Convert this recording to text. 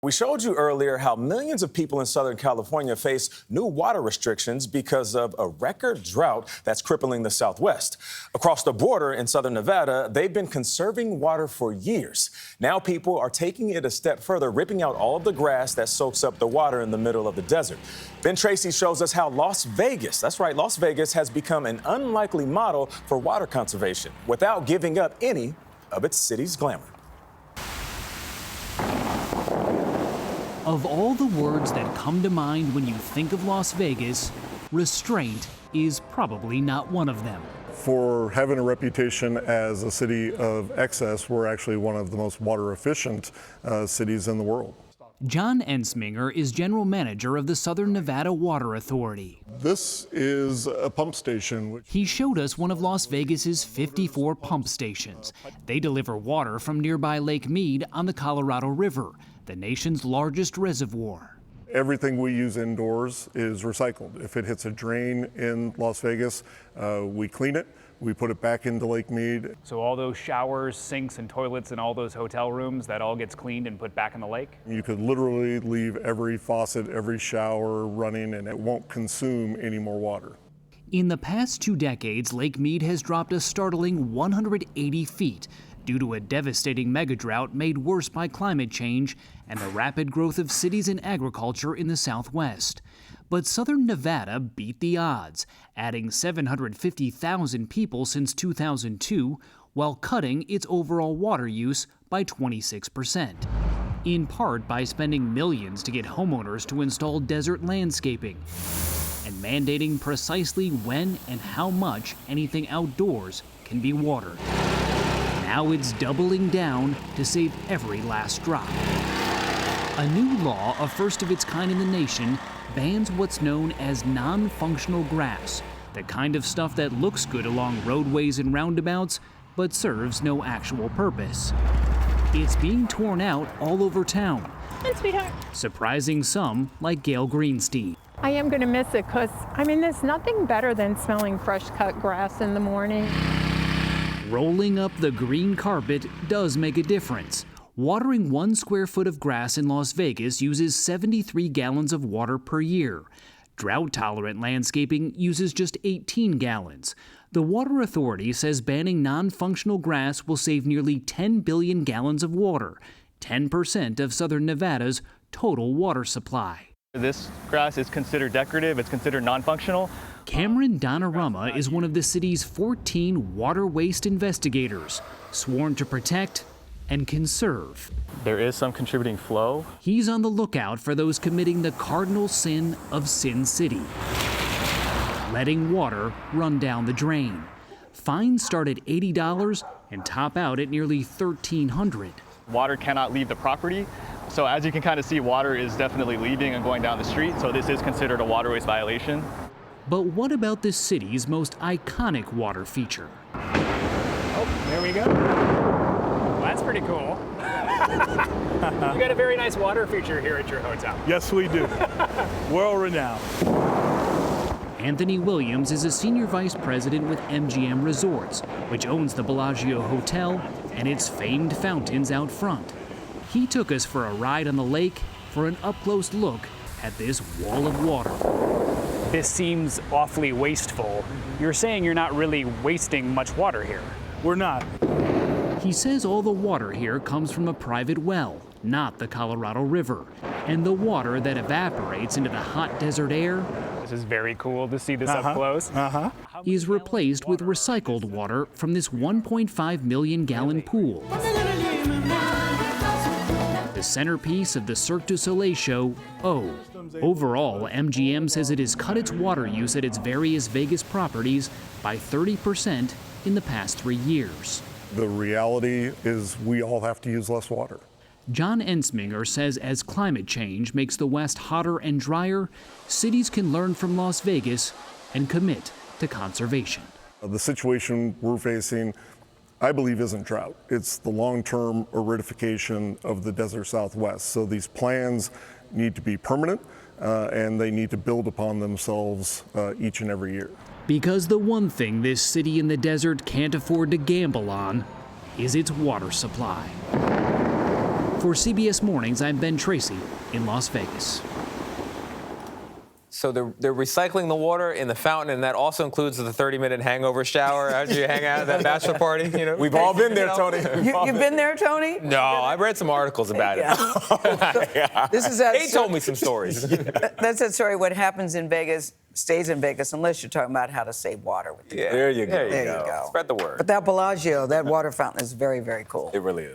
We showed you earlier how millions of people in Southern California face new water restrictions because of a record drought that's crippling the Southwest. Across the border in Southern Nevada, they've been conserving water for years. Now people are taking it a step further, ripping out all of the grass that soaks up the water in the middle of the desert. Ben Tracy shows us how Las Vegas, that's right, Las Vegas has become an unlikely model for water conservation without giving up any of its city's glamour. Of all the words that come to mind when you think of Las Vegas, restraint is probably not one of them. For having a reputation as a city of excess, we're actually one of the most water efficient cities in the world. John Ensminger is general manager of the Southern Nevada Water Authority. This is a pump station. He showed us one of Las Vegas's 54 pump stations. They deliver water from nearby Lake Mead on the Colorado River, the nation's largest reservoir. Everything we use indoors is recycled. If it hits a drain in Las Vegas, we clean it. We put it back into Lake Mead. So all those showers, sinks, and toilets in all those hotel rooms, that all gets cleaned and put back in the lake? You could literally leave every faucet, every shower running, and it won't consume any more water. In the past 2 decades, Lake Mead has dropped a startling 180 feet due to a devastating megadrought made worse by climate change and the rapid growth of cities and agriculture in the Southwest. But Southern Nevada beat the odds, adding 750,000 people since 2002, while cutting its overall water use by 26%. In part by spending millions to get homeowners to install desert landscaping and mandating precisely when and how much anything outdoors can be watered. Now it's doubling down to save every last drop. A new law, a first of its kind in the nation, bans what's known as non-functional grass, the kind of stuff that looks good along roadways and roundabouts, but serves no actual purpose. It's being torn out all over town. Hi, sweetheart. Surprising some, like Gayle Greenstein. I am going to miss it because, there's nothing better than smelling fresh cut grass in the morning. Rolling up the green carpet does make a difference. Watering 1 square foot of grass in Las Vegas uses 73 gallons of water per year. Drought-tolerant landscaping uses just 18 gallons. The Water Authority says banning non-functional grass will save nearly 10 billion gallons of water, 10% of Southern Nevada's total water supply. This grass is considered decorative, it's considered non-functional. Cameron Donarama is one of the city's 14 water waste investigators, sworn to protect and conserve. There is some contributing flow. He's on the lookout for those committing the cardinal sin of Sin City, letting water run down the drain. Fines start at $80 and top out at nearly $1,300. Water cannot leave the property. So as you can kind of see, water is definitely leaving and going down the street. So this is considered a waterways violation. But what about the city's most iconic water feature? Oh, there we go. Well, that's pretty cool. You got a very nice water feature here at your hotel. Yes, we do. World renowned. Anthony Williams is a senior vice president with MGM Resorts, which owns the Bellagio Hotel and its famed fountains out front. He took us for a ride on the lake for an up-close look at this wall of water. This seems awfully wasteful. You're saying you're not really wasting much water here. We're not. He says all the water here comes from a private well, not the Colorado River. And the water that evaporates into the hot desert air This is very cool to see this up close. is replaced with recycled water from this 1.5 million gallon pool. The centerpiece of the Cirque du Soleil show, O. Overall, MGM says it has cut its water use at its various Vegas properties by 30% in the past 3 years. The reality is we all have to use less water. John Ensminger says as climate change makes the West hotter and drier, cities can learn from Las Vegas and commit to conservation. The situation we're facing, I believe, isn't drought. It's the long-term aridification of the desert Southwest. So these plans need to be permanent and they need to build upon themselves each and every year. Because the one thing this city in the desert can't afford to gamble on is its water supply. For CBS Mornings, I'm Ben Tracy in Las Vegas. So they're recycling the water in the fountain, and that also includes the 30-minute hangover shower after you hang out at that bachelor party. You know, We've all been there, Tony. You've been there, Tony? No, I've read some articles about it. This is that. They told me some stories. That's that story. What happens in Vegas stays in Vegas, unless you're talking about how to save water. With the Yeah. There you go. There you go. Spread the word. But that Bellagio, that water fountain is very, very cool. It really is.